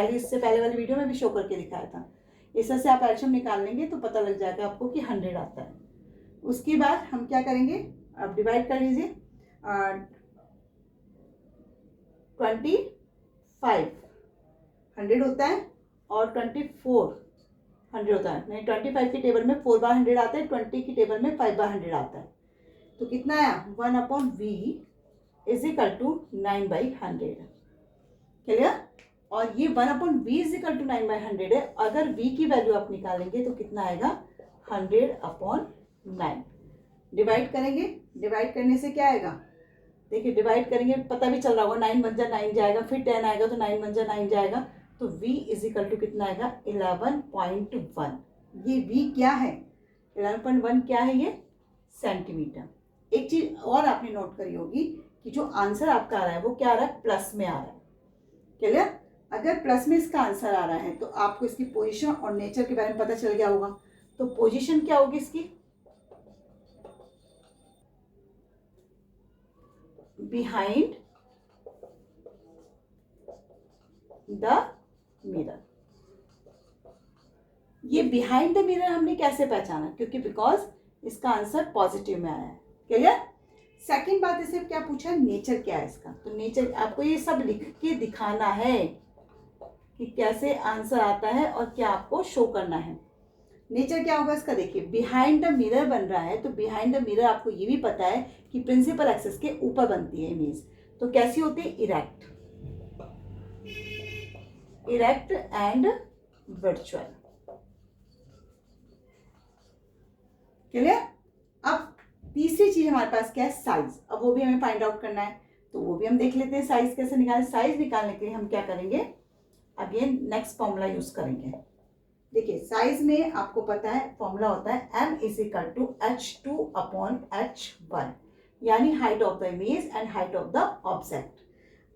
इससे पहले वाली वीडियो में भी शो करके दिखाया था। इस तरह से आप एल्शियम निकाल लेंगे तो पता लग जाएगा आपको कि 100 आता है। उसके बाद हम क्या करेंगे अब डिवाइड कर लीजिए 25 100 होता है और 2400 होता है, नहीं 25 की टेबल में 4/100 आता है, 20 की टेबल में 5/100 आता है। तो कितना आया 1/v is equal to 9/100। Clear? और ये 1/v इज इक्वल टू 9/100 है। अगर v की वैल्यू आप निकालेंगे तो कितना आएगा 100/9। डिवाइड करेंगे, डिवाइड करने से क्या आएगा, देखिए डिवाइड करेंगे पता भी चल रहा होगा, 9 बन जा 9 जाएगा, फिर 10 आएगा तो 9 बन जा 9 जाएगा, तो v इज इक्वल टू कितना आएगा 11.1। ये v क्या है 11.1 क्या है ये सेंटीमीटर। एक चीज और आपने नोट करी होगी कि जो आंसर आपका आ रहा है वो क्या आ रहा है प्लस में आ रहा है। क्लियर? अगर प्लस में इसका आंसर आ रहा है तो आपको इसकी पोजीशन और नेचर के बारे में पता चल गया होगा। तो पोजीशन क्या होगी इसकी, बिहाइंड द मिरर। ये बिहाइंड द मिरर हमने कैसे पहचाना, क्योंकि बिकॉज इसका आंसर पॉजिटिव में आया है। क्लियर? सेकंड बात इसे क्या पूछा, नेचर क्या है इसका। तो नेचर आपको ये सब लिख के दिखाना है कि कैसे आंसर आता है और क्या आपको शो करना है। नेचर क्या होगा इसका, देखिए बिहाइंड द मिरर बन रहा है, तो बिहाइंड द मिरर आपको ये भी पता है कि प्रिंसिपल एक्सिस के ऊपर बनती है इमेज। तो कैसी होती है, erect, erect and virtual. Clear? अब तीसरी चीज हमारे पास क्या है, साइज। अब वो भी हमें फाइंड आउट करना है, तो वो भी हम देख लेते हैं साइज कैसे निकालें। साइज निकालने के लिए हम क्या करेंगे, अगेन नेक्स्ट फॉर्मूला यूज करेंगे। देखिए साइज में आपको पता है फॉर्मूला होता है m is equal to h2/h1, यानी height of the image and height of the object.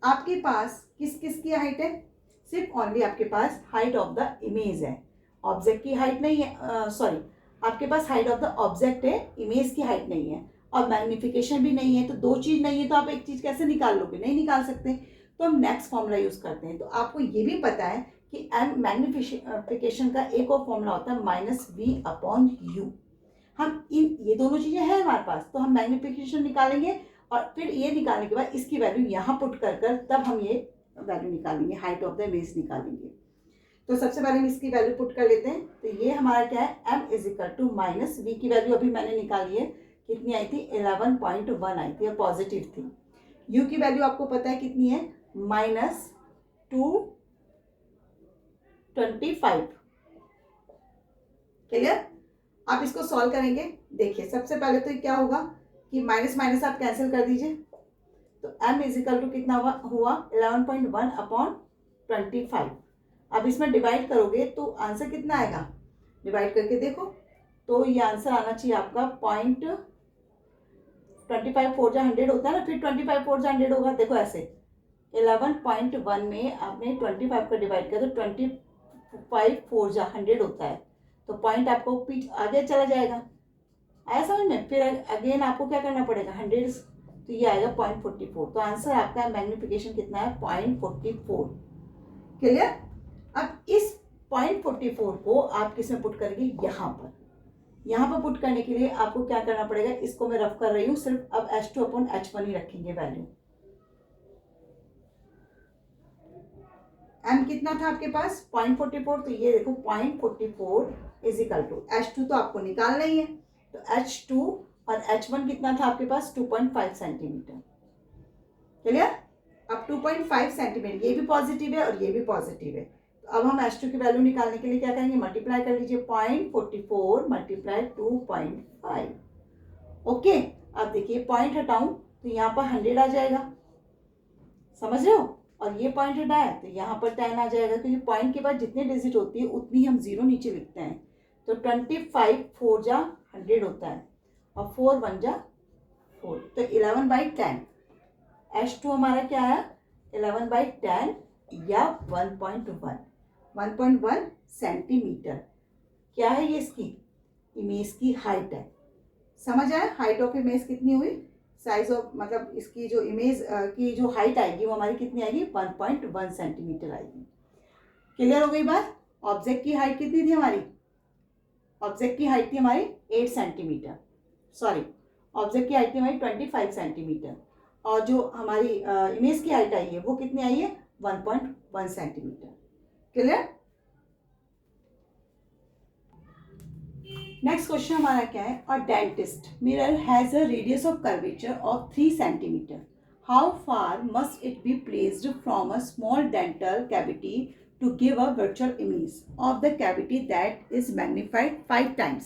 आपके पास किस किस की हाइट है, सिर्फ ओनली आपके पास हाइट ऑफ द इमेज है, ऑब्जेक्ट की हाइट नहीं है। सॉरी, आपके पास हाइट ऑफ द ऑब्जेक्ट है, इमेज की हाइट नहीं है, और मैग्निफिकेशन भी नहीं है। तो दो चीज नहीं है तो आप एक चीज कैसे निकाल लोगे, नहीं निकाल सकते। तो हम नेक्स्ट फॉर्मूला यूज करते हैं। तो आपको ये भी पता है कि मैग्निफिकेशन का एक और फॉर्मूला होता है -v/u। हम ये दोनों चीजें हैं हमारे पास, तो हम मैग्निफिकेशन निकालेंगे और फिर ये निकालने के बाद इसकी वैल्यू यहाँ पुट कर तब हम ये वैल्यू निकालेंगे, हाइट ऑफ द इमेज निकालेंगे। तो सबसे पहले हम इसकी वैल्यू पुट कर लेते हैं। तो ये हमारा क्या है, m is equal to minus v की वैल्यू अभी मैंने निकाली है, कितनी आई थी 11.1 आई थी और पॉजिटिव थी। u की वैल्यू आपको पता है कितनी है, -225। क्लियर? आप इसको सॉल्व करेंगे। देखिए सबसे पहले तो क्या होगा कि माइनस माइनस आप कैंसिल कर दीजिए, तो m इज इक्वल टू कितना हुआ 11.1/25। अब इसमें डिवाइड करोगे तो आंसर कितना आएगा, डिवाइड करके देखो तो ये आंसर आना चाहिए आपका 0.25 4 जा 100 होता है ना, फिर 25 4 जा 100 होगा। देखो ऐसे 11.1 में आपने 25 का डिवाइड किया तो 25 4 जा 100 होता है, तो पॉइंट आपको पीछे आगे चला जाएगा। आया समझ में? फिर अगेन आपको क्या करना पड़ेगा 100, तो ये आएगा 0.44। तो आंसर आपका मैग्निफिकेशन कितना है 0.44। क्लियर? अब इस 0.44 को आप किसमें पुट करेंगे, यहाँ पर पुट करने के लिए आपको क्या करना पड़ेगा, इसको मैं रफ कर रही हूँ सिर्फ, अब h2/h1 ही रखेंगे वैल्यू। m कितना था आपके पास 0.44, तो ये देखो 0.44 इज इक्वल टू h2 तो आपको निकालना ही है, तो h2 और h1 कितना था आपके पास 2.5 सेंटीमीटर। क्लियर? अब 2.5 सेंटीमीटर, ये भी पॉजिटिव है और ये भी पॉजिटिव है। तो अब हम h2 की वैल्यू निकालने के लिए क्या करेंगे, मल्टीप्लाई कर लीजिए 0.44 मल्टीप्लाई 2.5। ओके, अब देखिए पॉइंट हटाऊं तो यहाँ पर 100 आ जाएगा, समझ रहे हो, और ये पॉइंट हटाया तो यहाँ पर 10 आ जाएगा, क्योंकि पॉइंट के बाद जितने डिजिट होती है उतनी हम जीरो नीचे लिखते हैं। तो 25 4 जा 100 होता है और 4 1 जा 4, तो 11/10। h2 हमारा क्या है 11/10 या 1.1 सेंटीमीटर। क्या है ये, इसकी इमेज की हाइट है। समझ आया, हाइट ऑफ इमेज कितनी हुई, साइज ऑफ मतलब इसकी जो इमेज की जो हाइट आएगी वो हमारी कितनी आएगी 1.1 सेंटीमीटर आएगी। क्लियर हो गई बात? ऑब्जेक्ट की हाइट कितनी थी हमारी, ऑब्जेक्ट की हाइट थी हमारी 8 सेंटीमीटर, सॉरी ऑब्जेक्ट की हाइट थी हमारी 25 सेंटीमीटर, और जो हमारी इमेज की हाइट आई है वो कितनी आई है 1.1 सेंटीमीटर। क्लियर? नेक्स्ट क्वेश्चन हमारा क्या है? A dentist mirror has a radius of curvature of 3 centimetre. How far must it be placed from a small dental cavity to give a virtual image of the cavity that is magnified 5 times.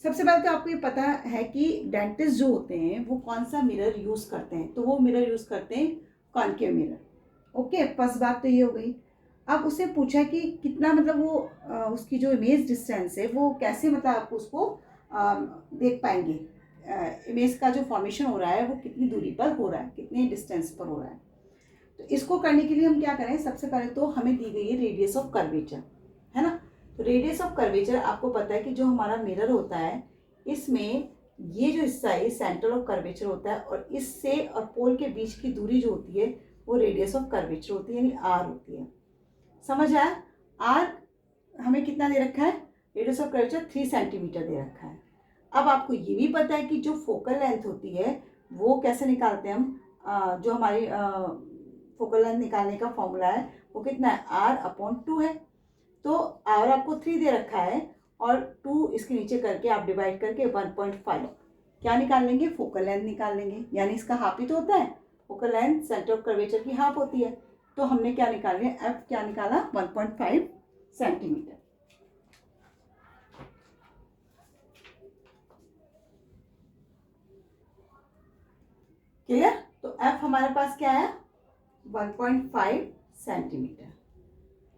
सबसे पहले तो आपको ये पता है कि dentist जो होते हैं वो कौन सा मिरर यूज़ करते हैं. तो वो मिरर यूज़ करते हैं कॉन्केव मिरर. ओके, फर्स्ट बात तो ये हो गई. अब उससे पूछा कि कितना मतलब वो उसकी जो इमेज डिस्टेंस है वो कैसे मतलब आप उसको देख पाएंगे. इमेज का जो फॉर्मेशन हो रहा है वो कितनी दूरी पर हो रहा है, कितने डिस्टेंस पर हो रहा है. तो इसको करने के लिए हम क्या करें? सबसे पहले तो हमें दी गई है रेडियस ऑफ कर्वेचर, है ना. तो रेडियस ऑफ कर्वेचर आपको पता है कि जो हमारा मिरर होता है इसमें ये जो हिस्सा है सेंटर ऑफ कर्वेचर होता है और इससे और पोल के बीच की दूरी जो होती है वो रेडियस ऑफ कर्वेचर होती है, यानी आर होती है. समझ आया? आर हमें कितना दे रखा है? रेडियस ऑफ कर्वेचर 3 सेंटीमीटर दे रखा है. अब आपको ये भी पता है कि जो फोकल लेंथ होती है वो कैसे निकालते हैं हम. जो हमारी फोकल लेंथ निकालने का फॉर्मूला है वो कितना है? R/2 है. तो R आपको 3 दे रखा है और 2 इसके नीचे करके आप डिवाइड करके 1.5 क्या निकाल लेंगे? फोकल लेंथ निकाल लेंगे. यानी इसका हाफ ही तो होता है. Focal length centre of curvature की हाफ होती है. तो हमने क्या निकाल लिया? F क्या निकाला? 1.5 सेंटीमीटर. क्लियर? तो F हमारे पास क्या है? 1.5 सेंटीमीटर.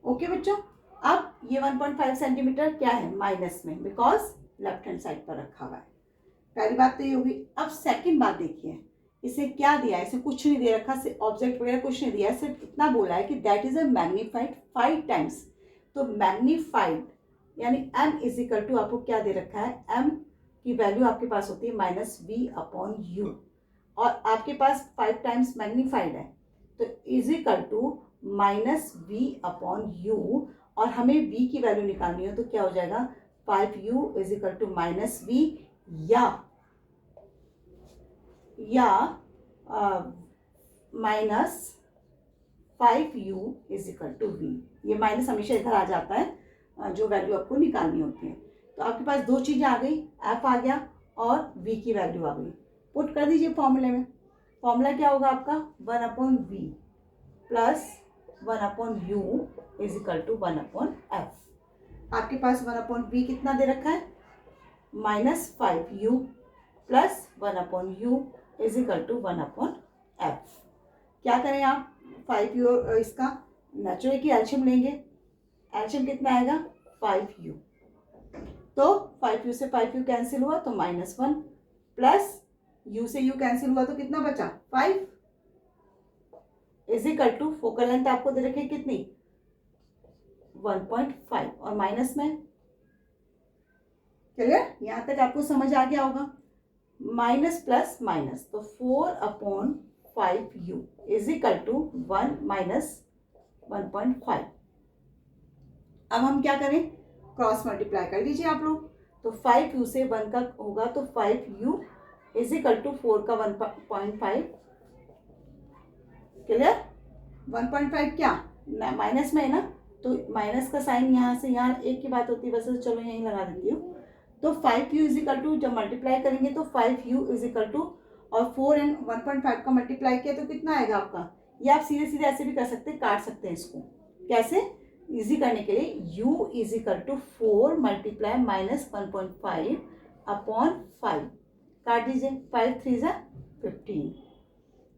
ओके बच्चों, अब ये 1.5 सेंटीमीटर क्या है? माइनस में, बिकॉज लेफ्ट हैंड साइड पर रखा हुआ है. पहली बात तो ये होगी. अब सेकंड बात देखिए, इसे क्या दिया है? इसे कुछ नहीं दे रखा, ऑब्जेक्ट वगैरह कुछ नहीं दिया है, सिर्फ इतना बोला है कि that is a magnified 5 times. तो मैग्नीफाइड यानी m इज इक्वल टू आपको क्या दे रखा है? m की वैल्यू आपके पास होती है -v/u और आपके पास 5 टाइम्स मैग्नीफाइड है तो इज इक्वल टू -v/u और हमें v की वैल्यू निकालनी हो तो क्या हो जाएगा? 5u is equal to -v या -5u is equal to v. ये माइनस हमेशा इधर आ जाता है जो वैल्यू आपको निकालनी होती है. तो आपके पास दो चीज़ें आ गई, f आ गया और v की वैल्यू आ गई. पुट कर दीजिए फॉर्मूले में. फॉर्मूला क्या होगा आपका? 1/v plus 1/u is equal to 1/f. आपके पास 1/v कितना दे रखा है? -5u plus 1/u is equal to 1/f. क्या करें आप? 5u इसका नेचुरल की एल्शियम लेंगे. एल्शियम कितना आएगा? 5u. तो 5u से 5u कैंसिल हुआ तो -1 प्लस u से u कैंसिल हुआ तो कितना बचा? 5 is equal to focal length आपको दे रखी है कितनी? 1.5 और माइनस में. क्लियर? यहां तक आपको समझ आ गया होगा. माइनस प्लस माइनस तो 4/5u is equal to 1 minus 1.5. अब हम क्या करें? क्रॉस मल्टीप्लाई कर लीजिए आप लोग. तो 5u से 1 का होगा तो 5u इज इक्वल टू 4 का 1.5. क्लियर? 1.5 क्या माइनस में है ना, तो माइनस का साइन यहाँ से यहाँ एक की बात होती है, वैसे तो चलो यहीं लगा देती हूँ. तो 5u इज इक्वल टू जब मल्टीप्लाई करेंगे तो 5u इज इक्वल टू और 4 एंड 1.5 का मल्टीप्लाई किया तो कितना आएगा आपका? ये आप सीधे सीधे ऐसे भी कर सकते हैं, काट सकते हैं इसको. कैसे? इजी करने के लिए u is equal to 4 multiply -1.5 upon 5 काट दीजिए. 5 3 = 15.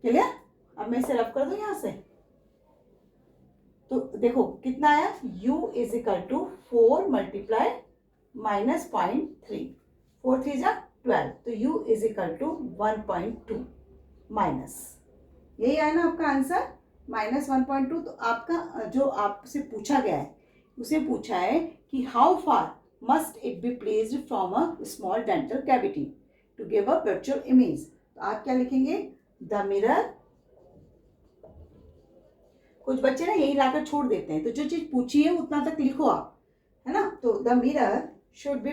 क्लियर? अब मैं इसे रफ कर दूं यहाँ से. तो देखो कितना आया? u is equal to 4 multiply -0.3. 4 3 = 12. तो u is equal to 1.2 minus. यही आया ना आपका आंसर? -1.2. तो आपका जो आपसे पूछा गया है उसे पूछा है कि how far must it be placed from a small dental cavity to give a virtual image. तो आप क्या लिखेंगे? The mirror. कुछ बच्चे ना यही लाकर छोड़ देते हैं, तो जो चीज पूछी है उतना तक लिखो आप, है ना. तो the mirror should be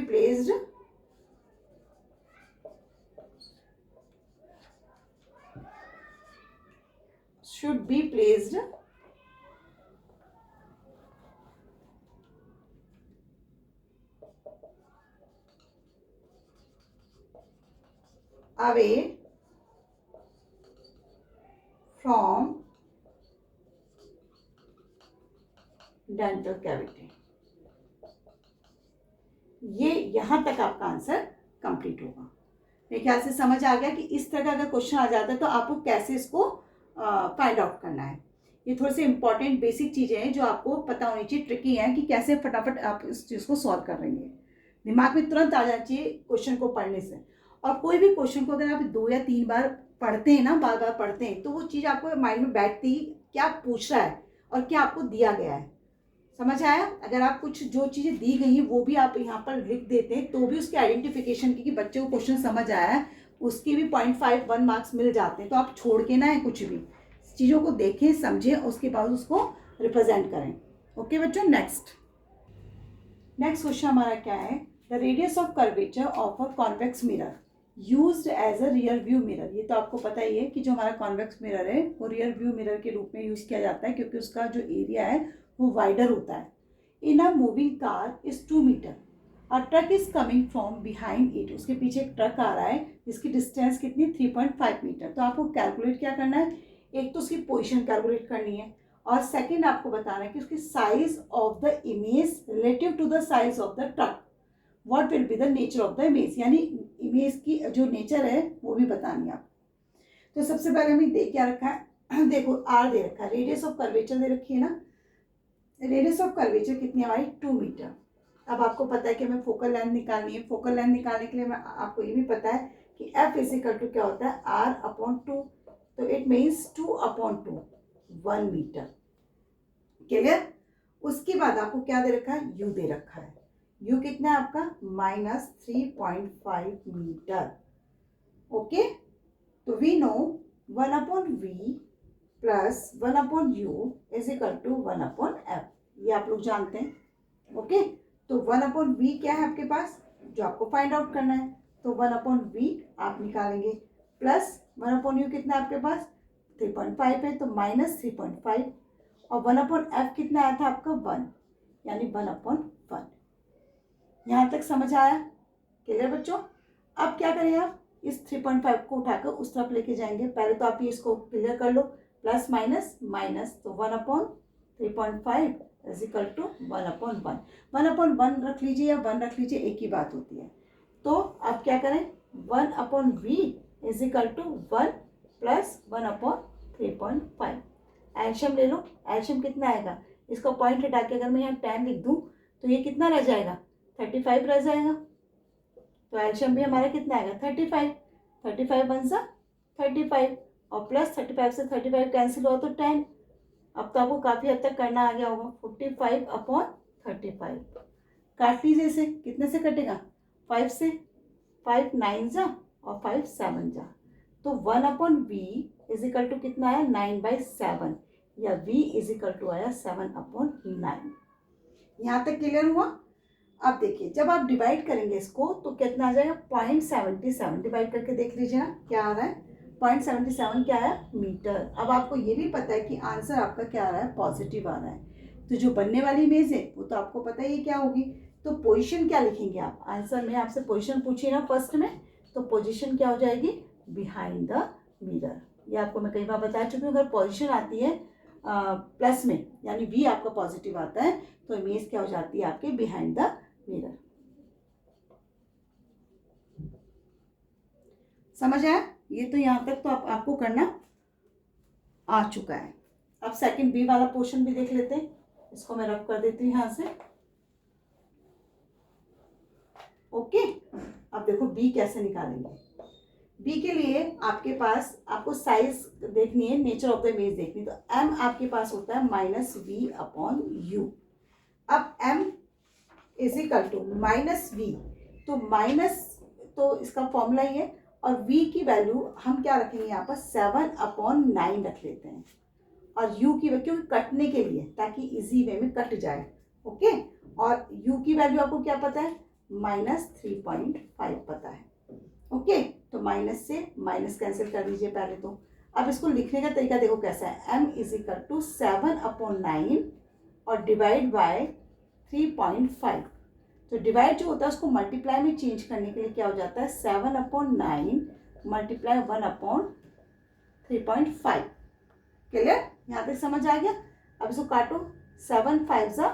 placed away from dental cavity. ये यहां तक आपका आंसर कंप्लीट होगा। मेरे ख्याल से समझ आ गया कि इस तरह का अगर क्वेश्चन आ जाता है तो आपको कैसे इसको फाइंड आउट करना है। ये थोड़े से इंपॉर्टेंट बेसिक चीजें हैं जो आपको पता होनी चाहिए, ट्रिकी है कि कैसे फटाफट आप इस चीज को सॉल्व कर रही है। दिमाग में तुरंत आ जाना चाहिए क्वेश्चन को पढ़ने से। और कोई भी क्वेश्चन को अगर आप 2 या 3 बार पढ़ते हैं ना, बार बार पढ़ते हैं, तो वो चीज़ आपको माइंड में बैठती ही क्या पूछ रहा है और क्या आपको दिया गया है। समझ आया? अगर आप कुछ जो चीज़ें दी गई हैं वो भी आप यहाँ पर लिख देते हैं तो भी उसके आइडेंटिफिकेशन की कि बच्चे को क्वेश्चन समझ आया है, उसके भी 0.51 मार्क्स मिल जाते हैं। तो आप छोड़ के ना है कुछ भी, चीज़ों को देखें, समझें, उसके बाद उसको रिप्रेजेंट करें। ओके बच्चों, नेक्स्ट क्वेश्चन हमारा क्या है? The radius of curvature of a convex mirror used as a rear view mirror. ये तो आपको पता ही है कि जो हमारा कॉन्वेक्स मिरर है वो रियर व्यू मिरर के रूप में यूज़ किया जाता है क्योंकि उसका जो एरिया है वो वाइडर होता है। In a moving car is 2 metre. A truck is coming from behind it. उसके पीछे एक ट्रक आ रहा है जिसकी डिस्टेंस कितनी 3.5 मीटर। तो आपको कैलकुलेट क्या करना है? एक तो उसकी पोजिशन कैलकुलेट करनी है और सेकेंड आपको बताना है कि उसकी size of the image relative to the size of the truck. What will be the nature of the image, यानी इमेज की जो नेचर है वो भी बतानी है आप। तो सबसे पहले हमें दे क्या रखा है? देखो आर दे रखा है, रेडियस ऑफ कर्वेचर दे रखी है ना। रेडियस ऑफ कर्वेचर कितनी हमारी 2 मीटर। अब आपको पता है कि हमें फोकल लेंथ निकालनी है। फोकल लेंथ निकालने के लिए आपको ये भी पता है कि एफ इजिकल टू क्या होता है? R upon 2। तो इट मीन्स 2/2 1 मीटर। क्लियर? उसके बाद आपको क्या दे रखा है? यू दे रखा है। यू कितना है आपका? -3.5 मीटर। ओके, तो we know 1/v plus 1/u is equal to 1/f। ये आप लोग जानते हैं। ओके, तो 1/v क्या है आपके पास जो आपको फाइंड आउट करना है? तो 1/v आप निकालेंगे प्लस 1/u कितना है आपके पास? 3.5 है तो -3.5 और 1/f कितना आया था आपका? 1, यानी 1/1। यहाँ तक समझ आया? क्लियर बच्चों? अब क्या करें आप? इस 3.5 को उठाकर उस तरफ लेके जाएंगे। पहले तो आप ये इसको क्लियर कर लो, प्लस माइनस माइनस, तो 1/3.5 इज इक्वल टू 1/1। 1/1 रख लीजिए या 1 रख लीजिए, एक ही बात होती है। तो अब क्या करें? 1/v is equal to 1 plus 1/3.5। LCM ले लो। एल्शियम कितना आएगा? इसका पॉइंट हटा के अगर मैं यहाँ 10 लिख दूँ तो ये कितना रह जाएगा? 35 रह जाएगा। तो एल्शियम भी हमारा कितना आएगा? 35। 35 वन सा 35 और प्लस 35 से 35 कैंसिल हुआ तो 10। अब तो आपको काफ़ी हद तक करना आ गया होगा। 45/35 काट लीजिए इसे। कितने से कटेगा? 5 से। 5 9 जा और 5 7 जा। तो 1/v इज इक्वल टू कितना आया? 9/7 या v इज इक्वल टू आया 7/9। यहाँ तक क्लियर हुआ? अब देखिए जब आप डिवाइड करेंगे इसको तो कितना आ जाएगा? 0.77। डिवाइड करके देख लीजिए ना क्या आ रहा है? 0.77 क्या है? मीटर। अब आपको ये भी पता है कि आंसर आपका क्या आ रहा है? पॉजिटिव आ रहा है। तो जो बनने वाली इमेज है वो तो आपको पता ही क्या होगी। तो पोजीशन क्या लिखेंगे आप? आंसर में आपसे पोजीशन पूछिए ना फर्स्ट में, तो पोजीशन क्या हो जाएगी? Behind the mirror. ये आपको मैं कई बार बता चुकी हूँ। अगर पोजीशन आती है प्लस में, यानी v आपका पॉजिटिव आता है, तो इमेज क्या हो जाती है आपके? Behind the mirror. समझ आया? ये तो यहां तक तो आपको करना आ चुका है। अब सेकंड बी वाला पोर्शन भी देख लेते हैं। इसको मैं रफ कर देती हूँ यहां से। ओके, अब देखो बी कैसे निकालेंगे। बी के लिए आपके पास आपको साइज देखनी है, नेचर ऑफ द इमेज देखनी है। तो एम आपके पास होता है -v/u। अब M is equal to -v, तो माइनस तो इसका फॉर्मूला ही है और v की वैल्यू हम क्या रखेंगे यहाँ पर? 7/9 रख लेते हैं। और u की वैल्यू कटने के लिए, ताकि इजी वे में कट जाए। ओके, और u की वैल्यू आपको क्या पता है? -3.5 पता है। ओके, तो माइनस से माइनस कैंसिल कर दीजिए पहले तो। अब इसको लिखने का तरीका देखो कैसा है। m इज इक्वल टू 7/9 और डिवाइड बाय 3.5। तो डिवाइड जो होता है उसको मल्टीप्लाई में चेंज करने के लिए क्या हो जाता है? 7/9 मल्टीप्लाई 1/3.5। क्लियर? यहाँ तक समझ आ गया? अब इसको काटो, 7 5 ज़ा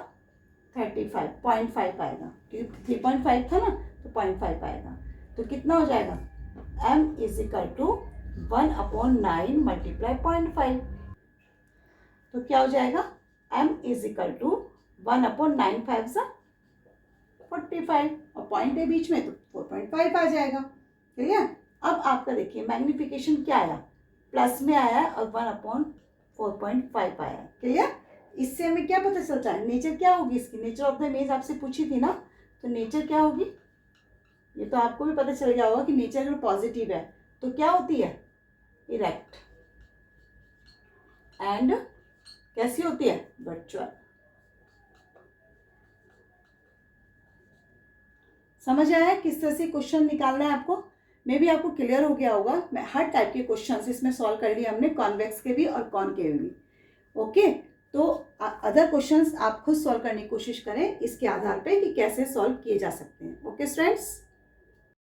35, 0.5 आएगा क्योंकि 3.5 था ना, तो 0.5 आएगा। तो कितना हो जाएगा? m is equal to 1/9 multiply 0.5। तो क्या हो जाएगा? m इज इक्वल टू 1/9 5 ज़ा 45 और पॉइंट है बीच में, तो 4.5 आ जाएगा। क्लियर? अब आपका देखिए मैग्निफिकेशन क्या आया, प्लस में आया और 1/4.5 आया। क्लियर? इससे हमें क्या पता चलता है, नेचर क्या होगी इसकी? नेचर ऑफ द इमेज आपसे पूछी थी ना, तो नेचर क्या होगी ये तो आपको भी पता चल गया होगा कि नेचर अगर पॉजिटिव है तो क्या होती है? इरेक्ट। एंड कैसी होती है? वर्चुअल। समझ आया किस तरह से क्वेश्चन निकालना है आपको? मे भी आपको क्लियर हो गया होगा। मैं हर टाइप के क्वेश्चन इसमें सॉल्व कर लिए हमने, कॉन्वेक्स के भी और कॉनकेव भी। ओके, तो अदर क्वेश्चंस आप खुद सॉल्व करने की कोशिश करें इसके आधार पे कि कैसे सॉल्व किए जा सकते हैं। Okay students.